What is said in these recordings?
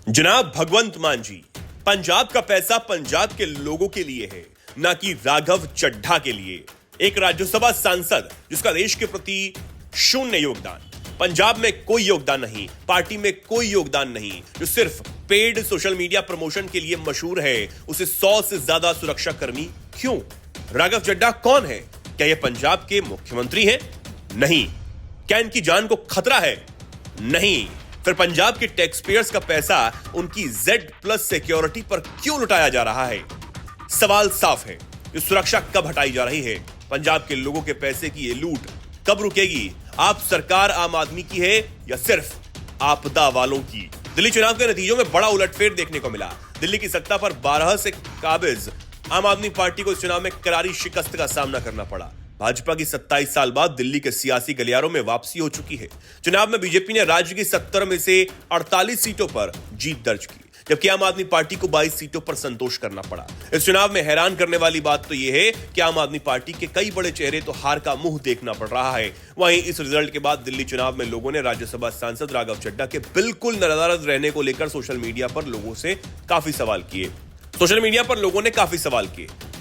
जनाब भगवंत मान जी, पंजाब का पैसा पंजाब के लोगों के लिए है, ना कि राघव चड्ढा के लिए। एक राज्यसभा सांसद जिसका देश के प्रति शून्य योगदान, पंजाब में कोई योगदान नहीं, पार्टी में कोई योगदान नहीं, जो सिर्फ पेड सोशल मीडिया प्रमोशन के लिए मशहूर है, उसे 100 से ज्यादा सुरक्षा कर्मी क्यों? राघव चड्ढा कौन है? क्या यह पंजाब के मुख्यमंत्री हैं? नहीं। क्या इनकी जान को खतरा है? नहीं। फिर पंजाब के टैक्स पेयर्स का पैसा उनकी Z+ सिक्योरिटी पर क्यों लुटाया जा रहा है? सवाल साफ है, ये सुरक्षा कब हटाई जा रही है? पंजाब के लोगों के पैसे की ये लूट कब रुकेगी? आप सरकार आम आदमी की है या सिर्फ आपदा वालों की? दिल्ली चुनाव के नतीजों में बड़ा उलटफेर देखने को मिला। दिल्ली की सत्ता पर 12 से काबिज आम आदमी पार्टी को इस चुनाव में करारी शिकस्त का सामना करना पड़ा। भाजपा की 27 साल बाद दिल्ली के सियासी गलियारों में वापसी हो चुकी है। चुनाव में बीजेपी ने राज्य की 70 में से 48 सीटों पर जीत दर्ज की, जबकि आम आदमी पार्टी को 22 सीटों पर संतोष करना पड़ा। इस चुनाव में हैरान करने वाली बात तो यह है कि आम आदमी पार्टी के कई बड़े चेहरे तो हार का मुंह देखना पड़ रहा है। वहीं इस रिजल्ट के बाद दिल्ली चुनाव में लोगों ने राज्यसभा सांसद राघव चड्ढा के बिल्कुल नाराज रहने को लेकर सोशल मीडिया पर लोगों से काफी सवाल किए।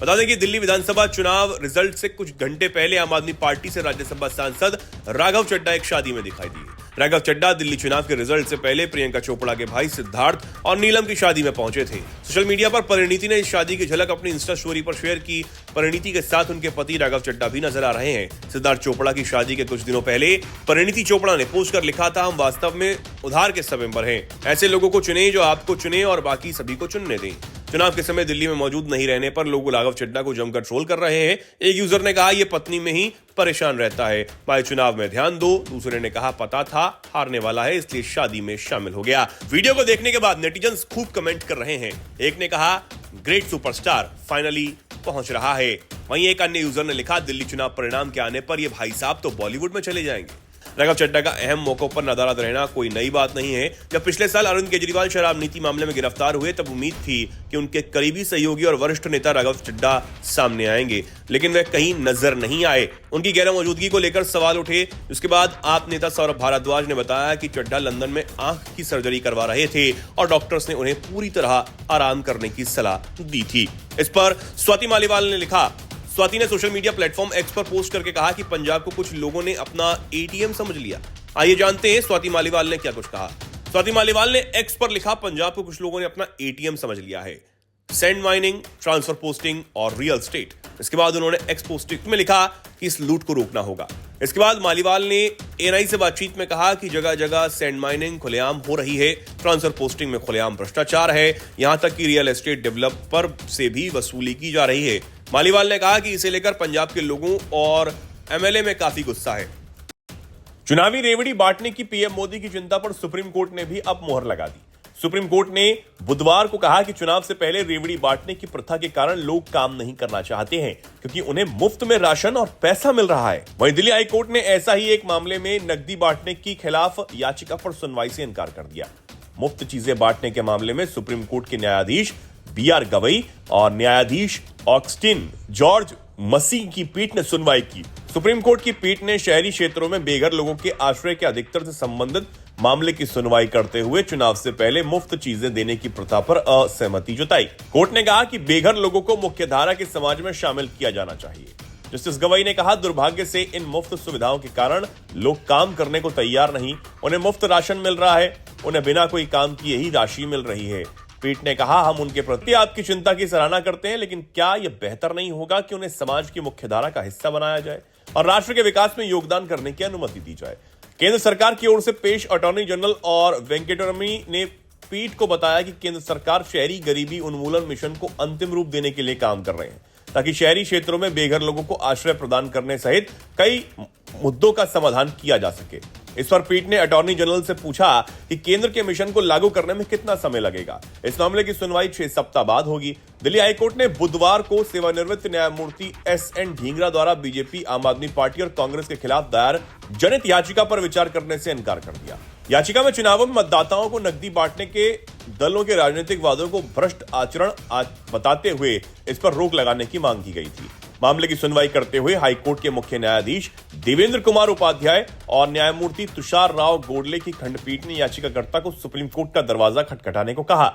बता दें कि दिल्ली विधानसभा चुनाव रिजल्ट से कुछ घंटे पहले आम आदमी पार्टी से राज्यसभा सांसद राघव चड्ढा एक शादी में दिखाई दिए। राघव चड्ढा दिल्ली चुनाव के रिजल्ट से पहले प्रियंका चोपड़ा के भाई सिद्धार्थ और नीलम की शादी में पहुंचे थे। सोशल मीडिया पर परिणीति ने इस शादी की झलक अपनी इंस्टा स्टोरी पर शेयर की। परिणीति के साथ उनके पति राघव चड्ढा भी नजर आ रहे हैं। सिद्धार्थ चोपड़ा की शादी के कुछ दिनों पहले परिणीति चोपड़ा ने पोस्ट कर लिखा था, हम वास्तव में उधार के समय पर हैं। ऐसे लोगों को चुने जो आपको चुने और बाकी सभी को चुनने दें। चुनाव के समय दिल्ली में मौजूद नहीं रहने पर लोग राघव चड्ढा को जमकर ट्रोल कर रहे हैं। एक यूजर ने कहा, ये पत्नी में ही परेशान रहता है, भाई चुनाव में ध्यान दो। दूसरे ने कहा, पता था हारने वाला है इसलिए शादी में शामिल हो गया। वीडियो को देखने के बाद नेटिजन्स खूब कमेंट कर रहे हैं। एक ने कहा, ग्रेट सुपरस्टार फाइनली पहुंच रहा है। वहीं एक अन्य यूजर ने लिखा, दिल्ली चुनाव परिणाम के आने पर ये भाई साहब तो बॉलीवुड में चले जाएंगे। राघव चड्ढा का अहम मौकों पर नादाराद रहना कोई नई बात नहीं है। जब पिछले साल अरविंद केजरीवाल शराब नीति मामले में गिरफ्तार हुए तब उम्मीद थी कि उनके करीबी सहयोगी और वरिष्ठ नेता राघव चड्ढा सामने आएंगे, लेकिन वे कहीं नजर नहीं आए। उनकी गैर मौजूदगी को लेकर सवाल उठे। उसके बाद आप नेता सौरभ भारद्वाज ने बताया कि चड्ढा लंदन में आंख की सर्जरी करवा रहे थे और डॉक्टर्स ने उन्हें पूरी तरह आराम करने की सलाह दी थी। इस पर स्वाति मालीवाल ने लिखा, स्वाति ने सोशल मीडिया प्लेटफॉर्म एक्स पर पोस्ट करके कहा कि पंजाब को कुछ लोगों ने अपना एटीएम समझ लिया। आइए जानते हैं स्वाति मालीवाल ने क्या कुछ कहा। स्वाति मालीवाल ने एक्स पर लिखा, पंजाब को कुछ लोगों ने अपना एटीएम समझ लिया है, सैंड माइनिंग, ट्रांसफर पोस्टिंग और रियल एस्टेट। इसके बाद उन्होंने एक्स पोस्टिंग में लिखा कि इस लूट को रोकना होगा। इसके बाद मालीवाल ने एएनआई से बातचीत में कहा कि जगह जगह सैंड माइनिंग खुलेआम हो रही है, ट्रांसफर पोस्टिंग में खुलेआम भ्रष्टाचार है, यहां तक कि रियल एस्टेट डेवलपर से भी वसूली की जा रही है। मालीवाल ने कहा कि इसे लेकर पंजाब के लोगों और एमएलए में काफी गुस्सा है। चुनावी रेवड़ी बांटने की पीएम मोदी की चिंता पर सुप्रीम कोर्ट ने भी अब मोहर लगा दी। सुप्रीम कोर्ट ने बुधवार को कहा कि चुनाव से पहले रेवड़ी बांटने की प्रथा के कारण लोग काम नहीं करना चाहते हैं, क्योंकि उन्हें मुफ्त में राशन और पैसा मिल रहा है। वहीं दिल्ली हाई कोर्ट ने ऐसा ही एक मामले में नकदी बांटने की खिलाफ याचिका पर सुनवाई से इनकार कर दिया। मुफ्त चीजें बांटने के मामले में सुप्रीम कोर्ट के न्यायाधीश BR गवई और न्यायाधीश ऑगस्टिन जॉर्ज मसीह की पीठ ने सुनवाई की। सुप्रीम कोर्ट की पीठ ने शहरी क्षेत्रों में बेघर लोगों के आश्रय के अधिकतर से संबंधित मामले की सुनवाई करते हुए चुनाव से पहले मुफ्त चीजें देने की प्रथा पर असहमति जताई। कोर्ट ने कहा कि बेघर लोगों को मुख्यधारा के समाज में शामिल किया जाना चाहिए। जस्टिस गवई ने कहा, दुर्भाग्य से इन मुफ्त सुविधाओं के कारण लोग काम करने को तैयार नहीं। उन्हें मुफ्त राशन मिल रहा है, उन्हें बिना कोई काम किए ही राशि मिल रही है। पीठ ने कहा, हम उनके प्रति आपकी चिंता की सराहना करते हैं, लेकिन क्या यह बेहतर नहीं होगा कि उन्हें समाज की मुख्यधारा का हिस्सा बनाया जाए और राष्ट्र के विकास में योगदान करने की अनुमति दी जाए? केंद्र सरकार की ओर से पेश अटॉर्नी जनरल और वेंकटरमणी ने पीठ को बताया कि केंद्र सरकार शहरी गरीबी उन्मूलन मिशन को अंतिम रूप देने के लिए काम कर रहे हैं, ताकि शहरी क्षेत्रों में बेघर लोगों को आश्रय प्रदान करने सहित कई मुद्दों का समाधान किया जा सके। इस पर पीठ ने अटॉर्नी जनरल से पूछा कि केंद्र के मिशन को लागू करने में कितना समय लगेगा। इस मामले की सुनवाई 6 सप्ताह बाद होगी। दिल्ली हाईकोर्ट ने बुधवार को सेवानिवृत्त न्यायमूर्ति SN ढींगरा द्वारा बीजेपी, आम आदमी पार्टी और कांग्रेस के खिलाफ दायर जनहित याचिका पर विचार करने से इनकार कर दिया। याचिका में चुनावों में मतदाताओं को नकदी बांटने के दलों के राजनीतिक वादों को भ्रष्ट आचरण बताते हुए इस पर रोक लगाने की मांग की गई थी। मामले की सुनवाई करते हुए हाईकोर्ट के मुख्य न्यायाधीश देवेंद्र कुमार उपाध्याय और न्यायमूर्ति तुषार राव गोडले की खंडपीठ ने याचिकाकर्ता को सुप्रीम कोर्ट का दरवाजा खटखटाने को कहा।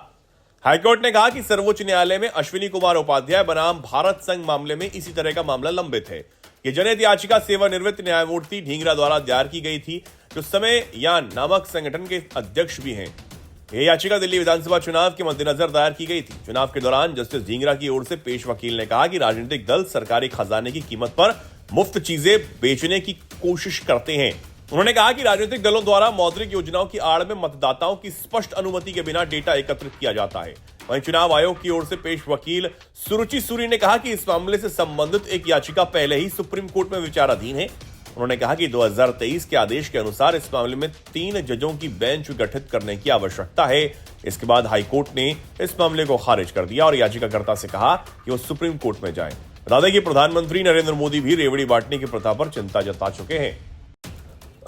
हाईकोर्ट ने कहा कि सर्वोच्च न्यायालय में अश्विनी कुमार उपाध्याय बनाम भारत संघ मामले में इसी तरह का मामला लंबित है। ये जनहित याचिका सेवानिवृत्त न्यायमूर्ति ढींगरा द्वारा दायर की गई थी, जो समय यान नामक संगठन के अध्यक्ष भी हैं। यह याचिका दिल्ली विधानसभा चुनाव के मद्देनजर दायर की गई थी। चुनाव के दौरान जस्टिस ढींगरा की ओर से पेश वकील ने कहा कि राजनीतिक दल सरकारी खजाने की कीमत पर मुफ्त चीजें बेचने की कोशिश करते हैं। उन्होंने कहा कि राजनीतिक दलों द्वारा मौद्रिक योजनाओं की आड़ में मतदाताओं की स्पष्ट अनुमति के बिना डेटा एकत्रित किया जाता है। वहीं चुनाव आयोग की ओर से पेश वकील सुरुचि सूरी ने कहा कि इस मामले से संबंधित एक याचिका पहले ही सुप्रीम कोर्ट में विचाराधीन है। उन्होंने कहा कि 2023 के आदेश के अनुसार इस मामले में 3 जजों की बेंच गठित करने की आवश्यकता है। इसके बाद हाईकोर्ट ने इस मामले को खारिज कर दिया और याचिकाकर्ता से कहा कि वो सुप्रीम कोर्ट में जाएं। बता दें कि प्रधानमंत्री नरेंद्र मोदी भी रेवड़ी बांटने की प्रथा पर चिंता जता चुके हैं।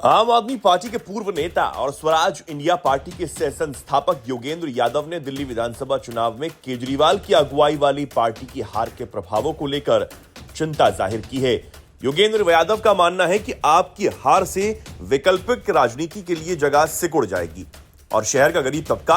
आम आदमी पार्टी के पूर्व नेता और स्वराज इंडिया पार्टी के सह संस्थापक योगेंद्र यादव ने दिल्ली विधानसभा चुनाव में केजरीवाल की अगुवाई वाली पार्टी की हार के प्रभावों को लेकर चिंता जाहिर की है। योगेंद्र यादव का मानना है कि आपकी हार से वैकल्पिक राजनीति के लिए जगह सिकुड़ जाएगी और शहर का गरीब तबका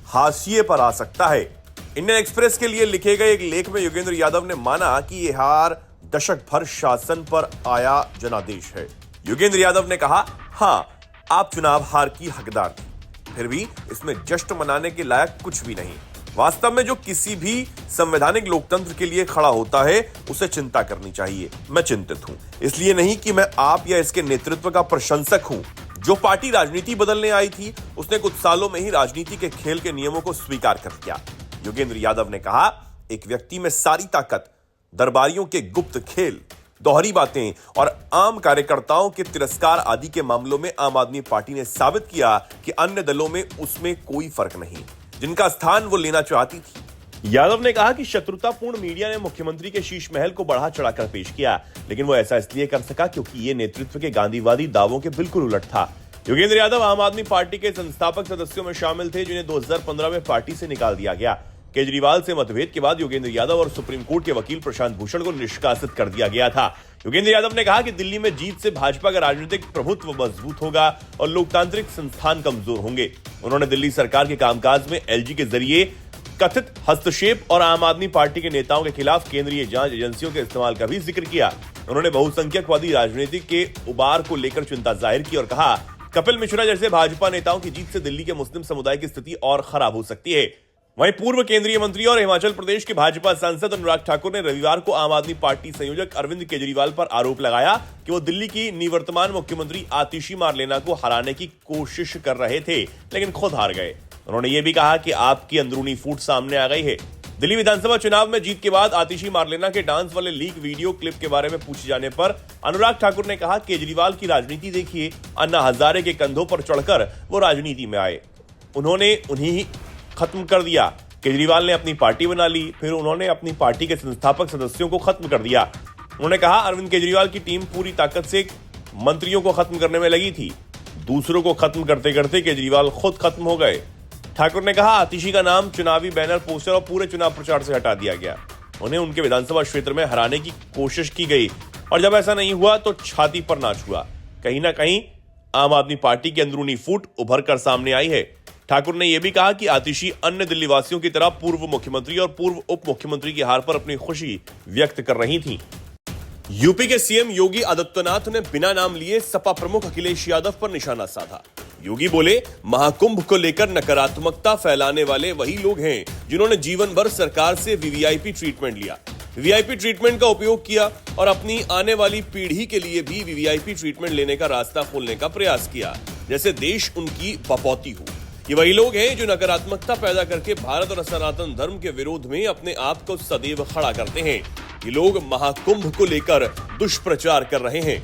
हाशिए पर आ सकता है। इंडियन एक्सप्रेस के लिए लिखे गए एक लेख में योगेंद्र यादव ने माना कि यह हार दशक भर शासन पर आया जनादेश है। योगेंद्र यादव ने कहा, हाँ, आप चुनाव हार की हकदार थी, फिर भी इसमें जश्न मनाने के लायक कुछ भी नहीं। वास्तव में जो किसी भी संवैधानिक लोकतंत्र के लिए खड़ा होता है उसे चिंता करनी चाहिए। मैं चिंतित हूं, इसलिए नहीं कि मैं आप या इसके नेतृत्व का प्रशंसक हूं। जो पार्टी राजनीति बदलने आई थी उसने कुछ सालों में ही राजनीति के खेल के नियमों को स्वीकार कर लिया। योगेंद्र यादव ने कहा, एक व्यक्ति में सारी ताकत, दरबारियों के गुप्त खेल, दोहरी बातें और आम कार्यकर्ताओं के तिरस्कार आदि के मामलों में आम आदमी पार्टी ने साबित किया कि अन्य दलों में उसमें कोई फर्क नहीं, जिनका स्थान वो लेना चाहती थी। यादव ने कहा कि शत्रुतापूर्ण मीडिया ने मुख्यमंत्री के शीश महल को बढ़ा चढ़ाकर पेश किया, लेकिन वो ऐसा इसलिए कर सका क्योंकि ये नेतृत्व के गांधीवादी दावों के बिल्कुल उलट था। योगेंद्र यादव आम आदमी पार्टी के संस्थापक सदस्यों में शामिल थे, जिन्हें 2015 में पार्टी से निकाल दिया गया। केजरीवाल से मतभेद के बाद योगेंद्र यादव और सुप्रीम कोर्ट के वकील प्रशांत भूषण को निष्कासित कर दिया गया था। योगेंद्र यादव ने कहा कि दिल्ली में जीत से भाजपा का राजनीतिक प्रभुत्व मजबूत होगा और लोकतांत्रिक संस्थान कमजोर होंगे। उन्होंने दिल्ली सरकार के कामकाज में एलजी के जरिए कथित हस्तक्षेप और आम आदमी पार्टी के नेताओं के खिलाफ केंद्रीय जांच एजेंसियों के इस्तेमाल का भी जिक्र किया। उन्होंने बहुसंख्यकवादी राजनीति के उबार को लेकर चिंता जाहिर की और कहा, कपिल मिश्रा जैसे भाजपा नेताओं की जीत से दिल्ली के मुस्लिम समुदाय की स्थिति और खराब हो सकती है। वहीं पूर्व केंद्रीय मंत्री और हिमाचल प्रदेश के भाजपा सांसद अनुराग ठाकुर ने रविवार को आम आदमी पार्टी संयोजक अरविंद केजरीवाल पर आरोप लगाया कि वो दिल्ली की निवर्तमान मुख्यमंत्री आतिशी मारलेना को हराने की कोशिश कर रहे थे, लेकिन खुद हार गए। उन्होंने ये भी कहा कि आपकी अंदरूनी फूट सामने आ गई है। दिल्ली विधानसभा चुनाव में जीत के बाद आतिशी मारलेना के डांस वाले लीक वीडियो क्लिप के बारे में पूछे जाने पर अनुराग ठाकुर ने कहा, केजरीवाल की राजनीति देखिए, अन्ना हजारे के कंधों पर चढ़कर वो राजनीति में आए, उन्होंने उन्हें खत्म कर दिया। केजरीवाल ने अपनी पार्टी बना ली, फिर उन्होंने अपनी पार्टी के संस्थापक सदस्यों को खत्म कर दिया। उन्होंने कहा, अरविंद केजरीवाल की टीम पूरी ताकत से मंत्रियों को खत्म करने में लगी थी, दूसरों को खत्म करते करते केजरीवाल खुद खत्म हो गए। ठाकुर ने कहा, आतिशी का नाम चुनावी बैनर, पोस्टर और पूरे चुनाव प्रचार से हटा दिया गया। उन्हें उनके विधानसभा क्षेत्र में हराने की कोशिश की गई और जब ऐसा नहीं हुआ तो छाती पर नाच हुआ। कहीं ना कहीं आम आदमी पार्टी की अंदरूनी फूट उभर कर सामने आई है। ठाकुर ने यह भी कहा कि आतिशी अन्य दिल्ली वासियों की तरह पूर्व मुख्यमंत्री और पूर्व उप मुख्यमंत्री की हार पर अपनी खुशी व्यक्त कर रही थी। यूपी के सीएम योगी आदित्यनाथ ने बिना नाम लिए सपा प्रमुख अखिलेश यादव पर निशाना साधा। योगी बोले, महाकुंभ को लेकर नकारात्मकता फैलाने वाले वही लोग हैं जिन्होंने जीवन भर सरकार से वीवीआईपी ट्रीटमेंट लिया, वीवीआईपी ट्रीटमेंट का उपयोग किया और अपनी आने वाली पीढ़ी के लिए भी वीवीआईपी ट्रीटमेंट लेने का रास्ता खोलने का प्रयास किया, जैसे देश उनकी बपौती हो। ये वही लोग हैं जो नकारात्मकता पैदा करके भारत और सनातन धर्म के विरोध में अपने आप को सदैव खड़ा करते हैं। ये लोग महाकुंभ को लेकर दुष्प्रचार कर रहे हैं।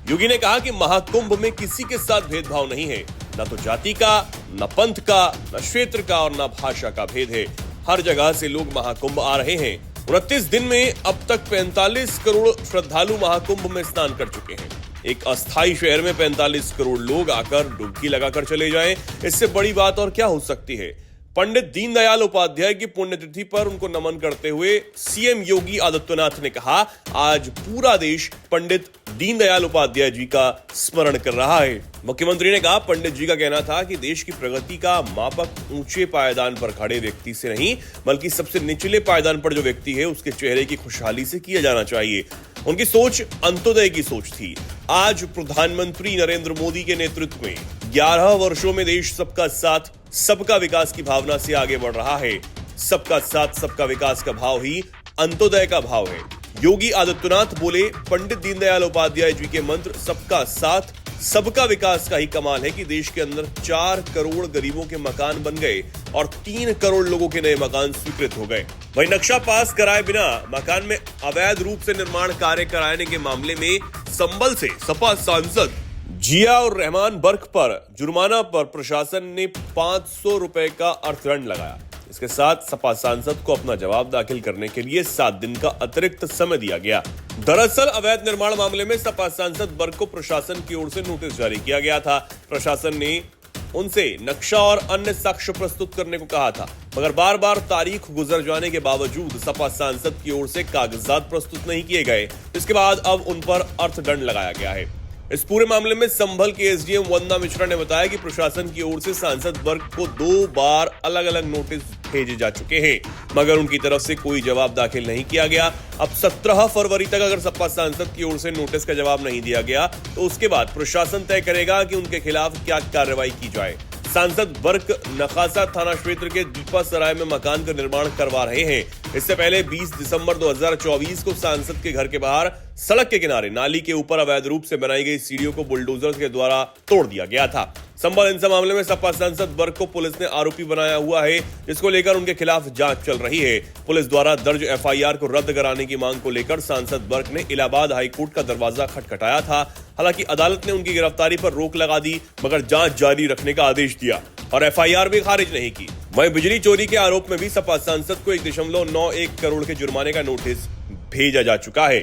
योगी ने कहा कि महाकुंभ में किसी के साथ भेदभाव नहीं है, न तो जाति का, न पंथ का, न क्षेत्र का और न भाषा का भेद है। हर जगह से लोग महाकुंभ आ रहे हैं। 29 दिन में अब तक 45 करोड़ श्रद्धालु महाकुंभ में स्नान कर चुके हैं। एक अस्थायी शहर में 45 करोड़ लोग आकर डुबकी लगाकर चले जाएं, इससे बड़ी बात और क्या हो सकती है। पंडित दीनदयाल उपाध्याय की पुण्यतिथि पर उनको नमन करते हुए सीएम योगी आदित्यनाथ ने कहा, आज पूरा देश पंडित दीनदयाल उपाध्याय जी का स्मरण कर रहा है। मुख्यमंत्री ने कहा, पंडित जी का कहना था कि देश की प्रगति का मापक ऊंचे पायदान पर खड़े व्यक्ति से नहीं, बल्कि सबसे निचले पायदान पर जो व्यक्ति है उसके चेहरे की खुशहाली से किया जाना चाहिए। उनकी सोच अंत्योदय की सोच थी। आज प्रधानमंत्री नरेंद्र मोदी के नेतृत्व में 11 वर्षों में देश सबका साथ सबका विकास की भावना से आगे बढ़ रहा है। सबका साथ सबका विकास का भाव ही अंत्योदय का भाव है। योगी आदित्यनाथ बोले, पंडित दीनदयाल उपाध्याय जी के मंत्र सबका साथ सबका विकास का ही कमाल है कि देश के अंदर 4 करोड़ गरीबों के मकान बन गए और 3 करोड़ लोगों के नए मकान स्वीकृत हो गए। वहीं नक्शा पास कराए बिना मकान में अवैध रूप से निर्माण कार्य कराने के मामले में संभल से सपा सांसद जिया और रहमान बर्क पर जुर्माना पर प्रशासन ने 500 रुपए का अर्थदंड लगाया। इसके साथ सपा सांसद को अपना जवाब दाखिल करने के लिए 7 दिन का अतिरिक्त समय दिया गया। दरअसल अवैध निर्माण मामले में सपा सांसद बर्क को प्रशासन की ओर से नोटिस जारी किया गया था। प्रशासन ने उनसे नक्शा और अन्य साक्ष्य प्रस्तुत करने को कहा था, मगर बार बार तारीख गुजर जाने के बावजूद सपा सांसद की ओर से कागजात प्रस्तुत नहीं किए गए। इसके बाद अब उन पर अर्थदंड लगाया गया है। इस पूरे मामले में संभल के एसडीएम वंदना मिश्रा ने बताया कि प्रशासन की ओर से सांसद वर्ग को 2 बार अलग अलग नोटिस भेजे जा चुके हैं, मगर उनकी तरफ से कोई जवाब दाखिल नहीं किया गया। अब 17 फरवरी तक अगर सपा सांसद की ओर से नोटिस का जवाब नहीं दिया गया तो उसके बाद प्रशासन तय करेगा कि उनके खिलाफ क्या कार्रवाई की जाए। सांसद वर्ग नखासा थाना क्षेत्र के दीपा सराय में मकान का निर्माण करवा रहे हैं। इससे पहले 20 दिसंबर 2024 को सांसद के घर के बाहर सड़क के किनारे नाली के ऊपर अवैध रूप से बनाई गई सीढ़ियों को बुलडोजर के द्वारा तोड़ दिया गया था। संभल हिंसा मामले में सपा सांसद वर्ग को पुलिस ने आरोपी बनाया हुआ है, जिसको लेकर उनके खिलाफ जांच चल रही है। पुलिस द्वारा दर्ज एफआईआर को रद्द कराने की मांग को लेकर सांसद वर्ग ने इलाहाबाद हाईकोर्ट का दरवाजा खटखटाया था। हालांकि अदालत ने उनकी गिरफ्तारी पर रोक लगा दी, मगर जांच जारी रखने का आदेश दिया और एफआईआर भी खारिज नहीं की। वहीं बिजली चोरी के आरोप में भी सपा सांसद को 1.91 करोड़ के जुर्माने का नोटिस भेजा जा चुका है।